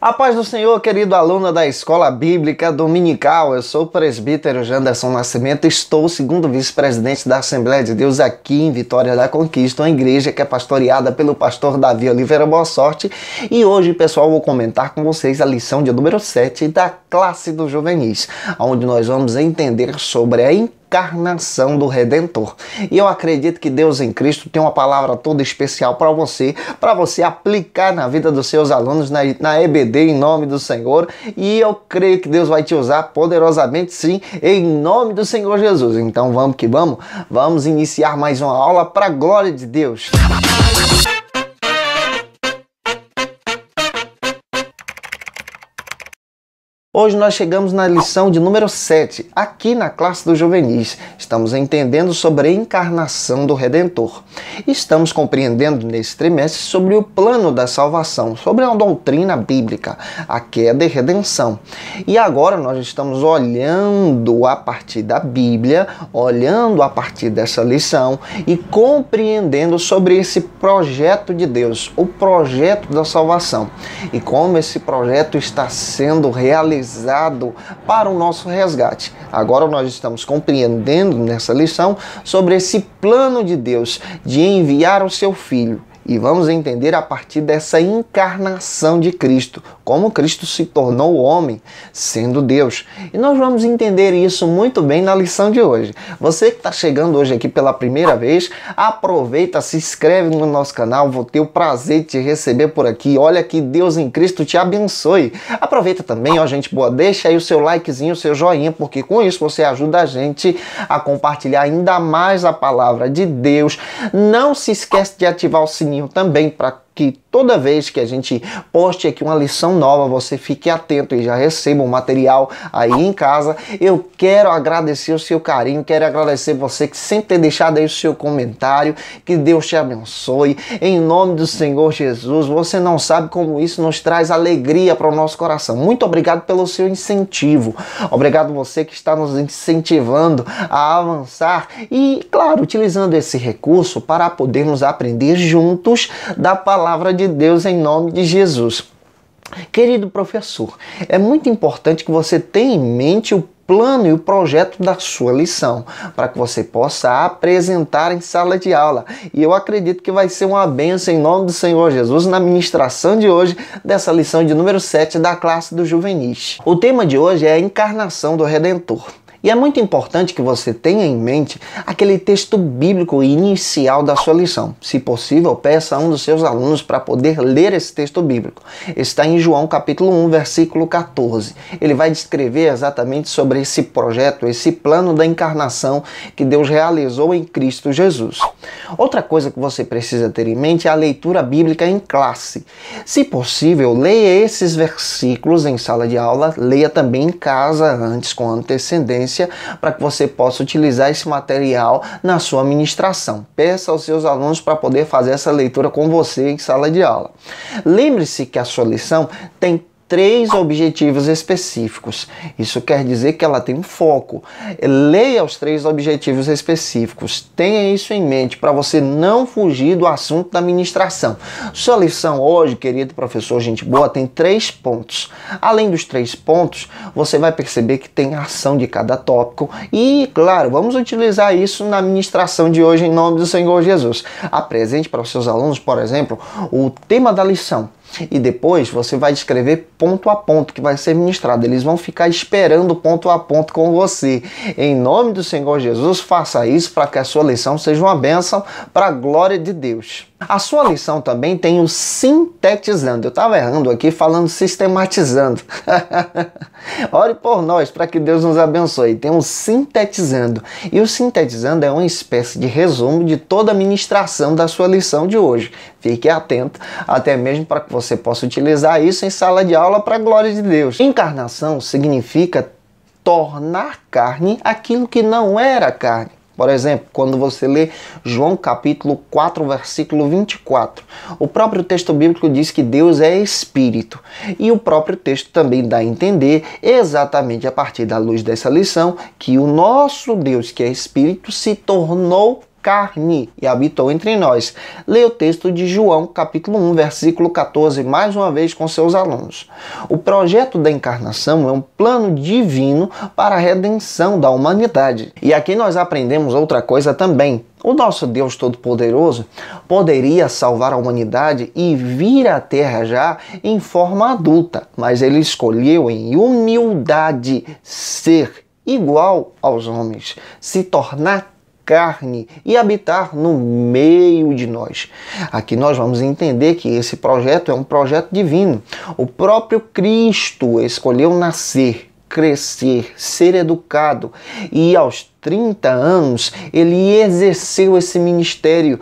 A paz do Senhor, querido aluno da Escola Bíblica Dominical. Eu sou o presbítero Janderson Nascimento, estou segundo vice-presidente da Assembleia de Deus aqui em Vitória da Conquista, uma igreja que é pastoreada pelo pastor Davi Oliveira Boa Sorte. E hoje, pessoal, vou comentar com vocês a lição de número 7 da classe dos juvenis, onde nós vamos entender sobre a encarnação do Redentor. E eu acredito que Deus em Cristo tem uma palavra toda especial para você aplicar na vida dos seus alunos na EBD, em nome do Senhor. E eu creio que Deus vai te usar poderosamente, sim, em nome do Senhor Jesus. Então vamos que vamos iniciar mais uma aula para a glória de Deus. Hoje nós chegamos na lição de número 7, aqui na classe dos juvenis. Estamos entendendo sobre a encarnação do Redentor. Estamos compreendendo nesse trimestre sobre o plano da salvação, sobre a doutrina bíblica, a queda e redenção. E agora nós estamos olhando a partir da Bíblia, olhando a partir dessa lição e compreendendo sobre esse projeto de Deus, o projeto da salvação. E como esse projeto está sendo realizado para o nosso resgate. Agora nós estamos compreendendo nessa lição sobre esse plano de Deus de enviar o seu Filho. E vamos entender a partir dessa encarnação de Cristo, como Cristo se tornou homem, sendo Deus. E nós vamos entender isso muito bem na lição de hoje. Você que está chegando hoje aqui pela primeira vez, aproveita, se inscreve no nosso canal, vou ter o prazer de te receber por aqui. Olha que Deus em Cristo te abençoe. Aproveita também, ó gente boa, deixa aí o seu likezinho, o seu joinha, porque com isso você ajuda a gente a compartilhar ainda mais a palavra de Deus. Não se esquece de ativar o sininho também para que toda vez que a gente poste aqui uma lição nova, você fique atento e já receba o material aí em casa. Eu quero agradecer o seu carinho, quero agradecer você que sempre tem deixado aí o seu comentário, que Deus te abençoe, em nome do Senhor Jesus. Você não sabe como isso nos traz alegria para o nosso coração. Muito obrigado pelo seu incentivo, obrigado você que está nos incentivando a avançar e, claro, utilizando esse recurso para podermos aprender juntos da palavra de Deus em nome de Jesus. Querido professor, é muito importante que você tenha em mente o plano e o projeto da sua lição, para que você possa apresentar em sala de aula. E eu acredito que vai ser uma bênção em nome do Senhor Jesus na ministração de hoje dessa lição de número 7 da classe dos juvenis. O tema de hoje é a encarnação do Redentor. E é muito importante que você tenha em mente aquele texto bíblico inicial da sua lição. Se possível, peça a um dos seus alunos para poder ler esse texto bíblico. Está em João capítulo 1, versículo 14. Ele vai descrever exatamente sobre esse projeto, esse plano da encarnação que Deus realizou em Cristo Jesus. Outra coisa que você precisa ter em mente é a leitura bíblica em classe. Se possível, leia esses versículos em sala de aula, leia também em casa antes, com antecedência, para que você possa utilizar esse material na sua ministração. Peça aos seus alunos para poder fazer essa leitura com você em sala de aula. Lembre-se que a sua lição tem 3 objetivos específicos. Isso quer dizer que ela tem um foco. Leia os 3 objetivos específicos. Tenha isso em mente para você não fugir do assunto da ministração. Sua lição hoje, querido professor, gente boa, tem 3 pontos. Além dos 3 pontos, você vai perceber que tem ação de cada tópico e, claro, vamos utilizar isso na ministração de hoje em nome do Senhor Jesus. Apresente para os seus alunos, por exemplo, o tema da lição. E depois você vai descrever ponto a ponto que vai ser ministrado. Eles vão ficar esperando ponto a ponto com você. Em nome do Senhor Jesus, faça isso para que a sua lição seja uma bênção para a glória de Deus. A sua lição também tem o sintetizando. Eu estava errando aqui falando sistematizando. Ore por nós para que Deus nos abençoe. Tem o sintetizando. E o sintetizando é uma espécie de resumo de toda a ministração da sua lição de hoje. Fique atento, até mesmo para que você possa utilizar isso em sala de aula para a glória de Deus. Encarnação significa tornar carne aquilo que não era carne. Por exemplo, quando você lê João capítulo 4, versículo 24, o próprio texto bíblico diz que Deus é Espírito. E o próprio texto também dá a entender, exatamente a partir da luz dessa lição, que o nosso Deus, que é Espírito, se tornou carne e habitou entre nós. Leia o texto de João, capítulo 1, versículo 14, mais uma vez com seus alunos. O projeto da encarnação é um plano divino para a redenção da humanidade. E aqui nós aprendemos outra coisa também. O nosso Deus Todo-Poderoso poderia salvar a humanidade e vir à Terra já em forma adulta, mas ele escolheu em humildade ser igual aos homens, se tornar carne e habitar no meio de nós. Aqui nós vamos entender que esse projeto é um projeto divino. O próprio Cristo escolheu nascer, crescer, ser educado e aos 30 anos ele exerceu esse ministério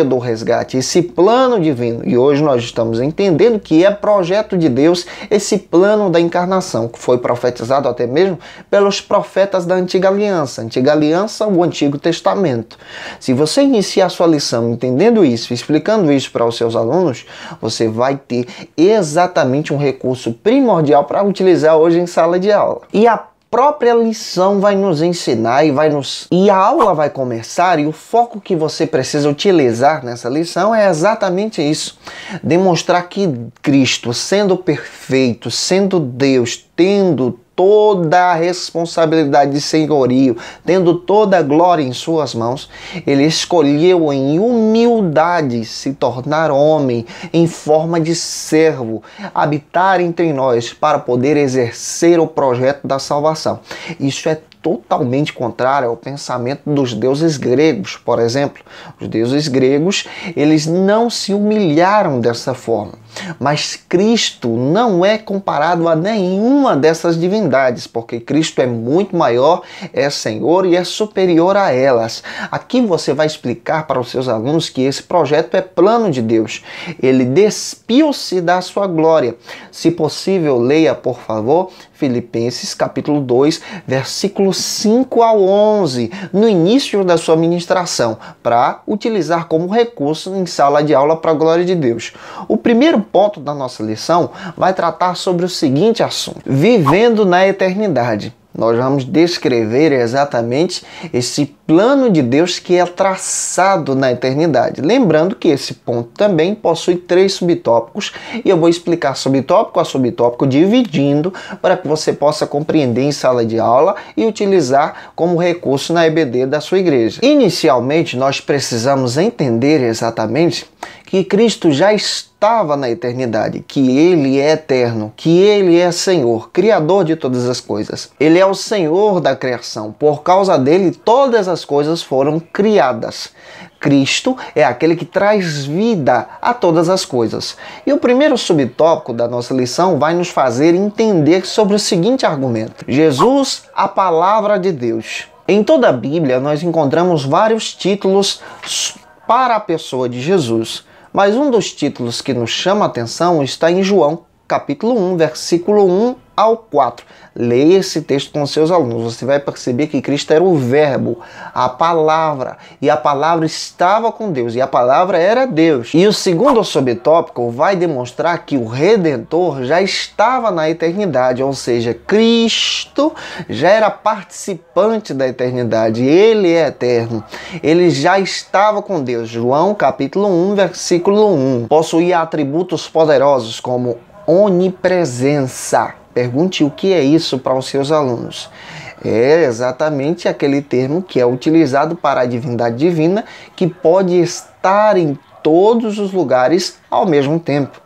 do resgate, esse plano divino. E hoje nós estamos entendendo que é projeto de Deus esse plano da encarnação, que foi profetizado até mesmo pelos profetas da Antiga Aliança, o Antigo Testamento. Se você iniciar a sua lição entendendo isso, explicando isso para os seus alunos, você vai ter exatamente um recurso primordial para utilizar hoje em sala de aula. E a própria lição vai nos ensinar e a aula vai começar, e o foco que você precisa utilizar nessa lição é exatamente isso: demonstrar que Cristo, sendo perfeito, sendo Deus, tendo toda a responsabilidade de senhorio, tendo toda a glória em suas mãos, ele escolheu em humildade se tornar homem em forma de servo, habitar entre nós para poder exercer o projeto da salvação. Isso é totalmente contrário ao pensamento dos deuses gregos. Por exemplo, os deuses gregos, eles não se humilharam dessa forma. Mas Cristo não é comparado a nenhuma dessas divindades, porque Cristo é muito maior, é Senhor e é superior a elas. Aqui você vai explicar para os seus alunos que esse projeto é plano de Deus. Ele despiu-se da sua glória. Se possível, leia, por favor, Filipenses capítulo 2, versículos 5 ao 11, no início da sua ministração, para utilizar como recurso em sala de aula para a glória de Deus. O primeiro ponto da nossa lição vai tratar sobre o seguinte assunto: vivendo na eternidade. Nós vamos descrever exatamente esse plano de Deus que é traçado na eternidade. Lembrando que esse ponto também possui 3 subtópicos e eu vou explicar subtópico a subtópico, dividindo, para que você possa compreender em sala de aula e utilizar como recurso na EBD da sua igreja. Inicialmente, nós precisamos entender exatamente que Cristo já estava na eternidade, que Ele é eterno, que Ele é Senhor, Criador de todas as coisas. Ele é o Senhor da criação. Por causa dele, todas as coisas foram criadas. Cristo é aquele que traz vida a todas as coisas. E o primeiro subtópico da nossa lição vai nos fazer entender sobre o seguinte argumento: Jesus, a palavra de Deus. Em toda a Bíblia, nós encontramos vários títulos para a pessoa de Jesus. Mas um dos títulos que nos chama a atenção está em João, capítulo 1, versículo 1 ao 4. Leia esse texto com seus alunos. Você vai perceber que Cristo era o Verbo, a palavra, e a palavra estava com Deus, e a palavra era Deus. E o segundo subtópico vai demonstrar que o Redentor já estava na eternidade, ou seja, Cristo já era participante da eternidade, ele é eterno, ele já estava com Deus. João capítulo 1, versículo 1. Possuía atributos poderosos como onipresença. Pergunte o que é isso para os seus alunos. É exatamente aquele termo que é utilizado para a divindade divina, que pode estar em todos os lugares ao mesmo tempo.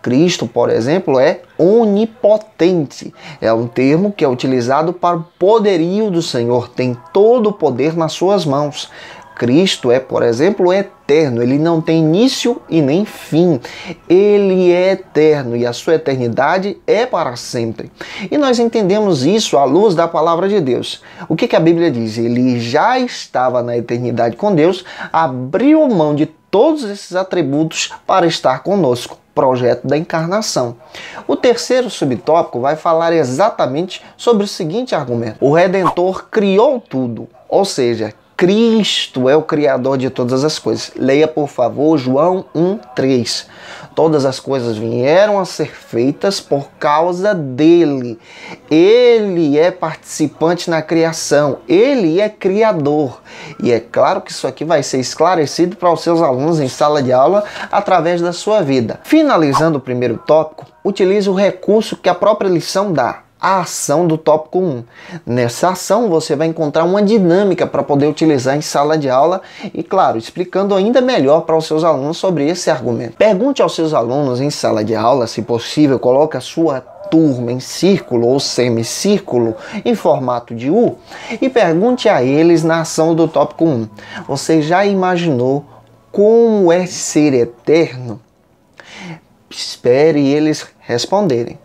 Cristo, por exemplo, é onipotente. É um termo que é utilizado para o poderio do Senhor. Tem todo o poder nas suas mãos. Cristo é, por exemplo, eterno, ele não tem início e nem fim. Ele é eterno e a sua eternidade é para sempre. E nós entendemos isso à luz da palavra de Deus. O que a Bíblia diz? Ele já estava na eternidade com Deus, abriu mão de todos esses atributos para estar conosco. Projeto da encarnação. O terceiro subtópico vai falar exatamente sobre o seguinte argumento: o Redentor criou tudo, ou seja, Cristo é o Criador de todas as coisas. Leia, por favor, João 1:3. Todas as coisas vieram a ser feitas por causa dele. Ele é participante na criação, ele é criador. E é claro que isso aqui vai ser esclarecido para os seus alunos em sala de aula através da sua vida. Finalizando o primeiro tópico, utilize o recurso que a própria lição dá. A ação do tópico 1. Nessa ação você vai encontrar uma dinâmica para poder utilizar em sala de aula e, claro, explicando ainda melhor para os seus alunos sobre esse argumento. Pergunte aos seus alunos em sala de aula, se possível, coloque a sua turma em círculo ou semicírculo em formato de U e pergunte a eles na ação do tópico 1. Você já imaginou como é ser eterno? Espere eles responderem.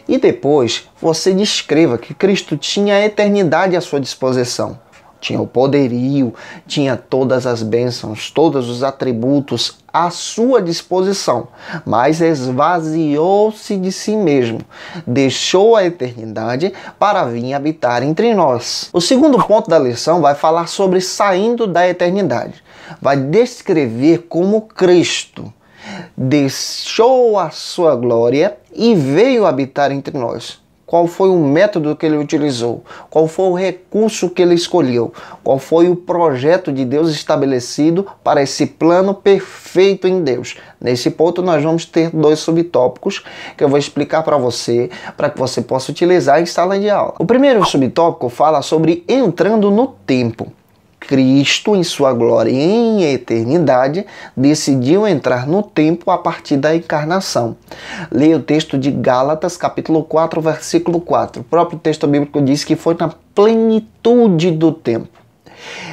E depois você descreva que Cristo tinha a eternidade à sua disposição. Tinha o poderio, tinha todas as bênçãos, todos os atributos à sua disposição, mas esvaziou-se de si mesmo, deixou a eternidade para vir habitar entre nós. O segundo ponto da lição vai falar sobre saindo da eternidade. Vai descrever como Cristo deixou a sua glória e veio habitar entre nós. Qual foi o método que ele utilizou? Qual foi o recurso que ele escolheu? Qual foi o projeto de Deus estabelecido para esse plano perfeito em Deus? Nesse ponto nós vamos ter 2 subtópicos que eu vou explicar para você que você possa utilizar em sala de aula. O primeiro subtópico fala sobre entrando no tempo. Cristo, em sua glória e em eternidade, decidiu entrar no tempo a partir da encarnação. Leia o texto de Gálatas, capítulo 4, versículo 4. O próprio texto bíblico diz que foi na plenitude do tempo.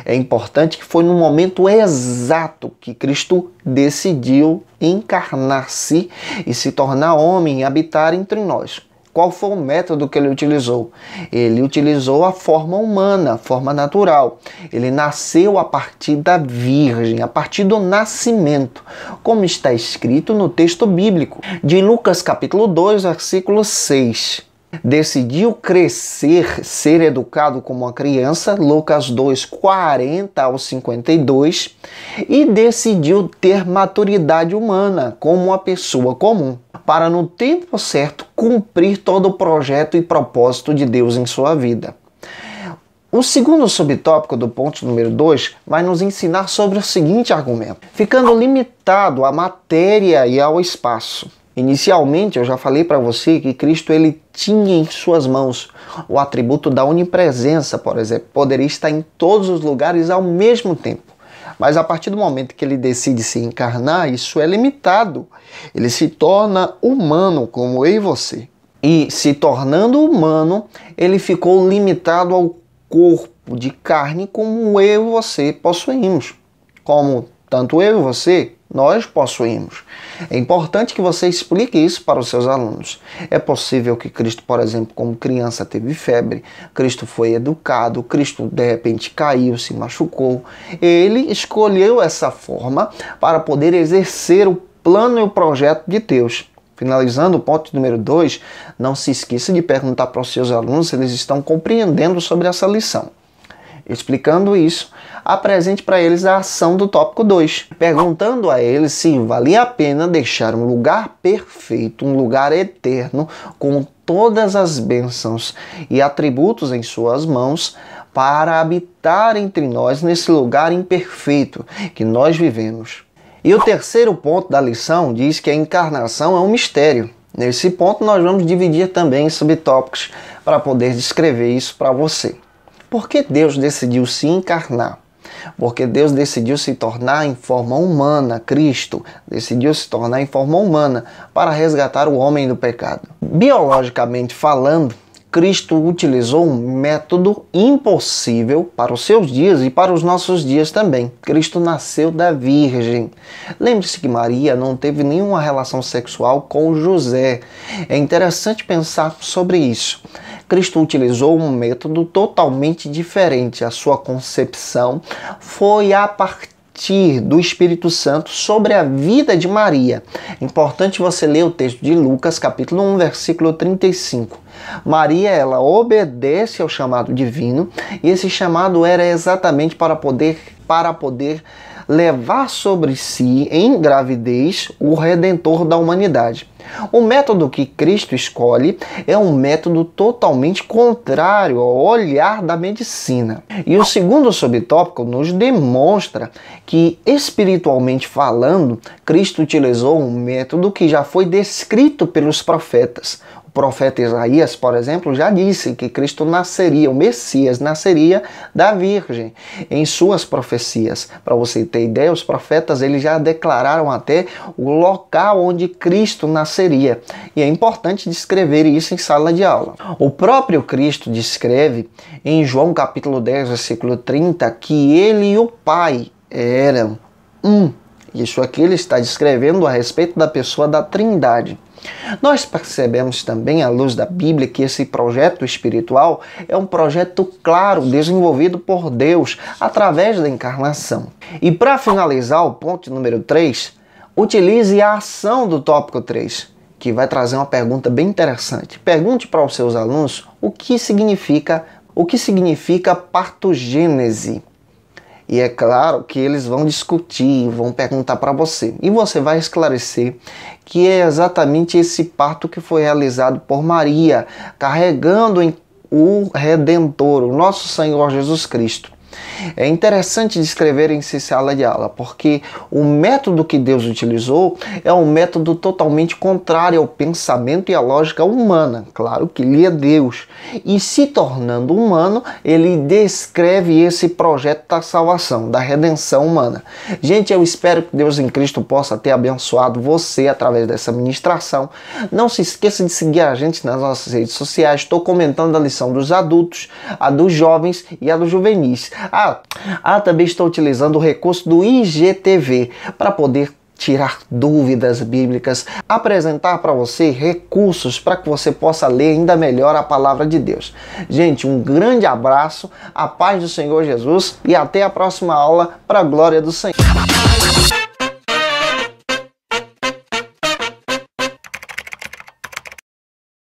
É importante que foi no momento exato que Cristo decidiu encarnar-se e se tornar homem e habitar entre nós. Qual foi o método que ele utilizou? Ele utilizou a forma humana, a forma natural. Ele nasceu a partir da Virgem, a partir do nascimento, como está escrito no texto bíblico de Lucas capítulo 2, versículo 6. Decidiu crescer, ser educado como uma criança, Lucas 2, 40 ao 52, e decidiu ter maturidade humana como uma pessoa comum, para no tempo certo cumprir todo o projeto e propósito de Deus em sua vida. O segundo subtópico do ponto número 2 vai nos ensinar sobre o seguinte argumento: ficando limitado à matéria e ao espaço. Inicialmente, eu já falei para você que Cristo ele tinha em suas mãos o atributo da onipresença, por exemplo, poderia estar em todos os lugares ao mesmo tempo. Mas a partir do momento que ele decide se encarnar, isso é limitado. Ele se torna humano, como eu e você. E se tornando humano, ele ficou limitado ao corpo de carne como eu e você possuímos. Como tanto eu e você, nós possuímos. É importante que você explique isso para os seus alunos. É possível que Cristo, por exemplo, como criança teve febre, Cristo foi educado, Cristo de repente caiu, se machucou. Ele escolheu essa forma para poder exercer o plano e o projeto de Deus. Finalizando o ponto número 2, não se esqueça de perguntar para os seus alunos se eles estão compreendendo sobre essa lição. Explicando isso, apresente para eles a ação do tópico 2, perguntando a eles se valia a pena deixar um lugar perfeito, um lugar eterno, com todas as bênçãos e atributos em suas mãos, para habitar entre nós nesse lugar imperfeito que nós vivemos. E o terceiro ponto da lição diz que a encarnação é um mistério. Nesse ponto nós vamos dividir também em subtópicos para poder descrever isso para você. Por que Deus decidiu se encarnar? Porque Deus decidiu se tornar em forma humana, Cristo decidiu se tornar em forma humana para resgatar o homem do pecado. Biologicamente falando, Cristo utilizou um método impossível para os seus dias e para os nossos dias também. Cristo nasceu da Virgem. Lembre-se que Maria não teve nenhuma relação sexual com José. É interessante pensar sobre isso. Cristo utilizou um método totalmente diferente. A sua concepção foi a partir do Espírito Santo sobre a vida de Maria. É importante você ler o texto de Lucas, capítulo 1, versículo 35. Maria, ela obedece ao chamado divino, e esse chamado era exatamente para poder levar sobre si em gravidez o Redentor da humanidade. O método que Cristo escolhe é um método totalmente contrário ao olhar da medicina. E o segundo subtópico nos demonstra que, espiritualmente falando, Cristo utilizou um método que já foi descrito pelos profetas. O profeta Isaías, por exemplo, já disse que Cristo nasceria, o Messias nasceria da Virgem em suas profecias. Para você ter ideia, os profetas eles já declararam até o local onde Cristo nasceria. E é importante descrever isso em sala de aula. O próprio Cristo descreve em João capítulo 10, versículo 30, que ele e o Pai eram um. Isso aqui ele está descrevendo a respeito da pessoa da Trindade. Nós percebemos também, à luz da Bíblia, que esse projeto espiritual é um projeto claro, desenvolvido por Deus através da encarnação. E para finalizar o ponto número 3, utilize a ação do tópico 3, que vai trazer uma pergunta bem interessante. Pergunte para os seus alunos o que significa partogênese. E é claro que eles vão discutir, vão perguntar para você. E você vai esclarecer que é exatamente esse parto que foi realizado por Maria, carregando o Redentor, o nosso Senhor Jesus Cristo. É interessante descrever em sala de aula, porque o método que Deus utilizou é um método totalmente contrário ao pensamento e à lógica humana. Claro que ele é Deus. E se tornando humano, ele descreve esse projeto da salvação, da redenção humana. Gente, eu espero que Deus em Cristo possa ter abençoado você através dessa ministração. Não se esqueça de seguir a gente nas nossas redes sociais. Estou comentando a lição dos adultos, a dos jovens e a dos juvenis. Também estou utilizando o recurso do IGTV para poder tirar dúvidas bíblicas, apresentar para você recursos para que você possa ler ainda melhor a palavra de Deus. Gente, um grande abraço, a paz do Senhor Jesus e até a próxima aula para a glória do Senhor.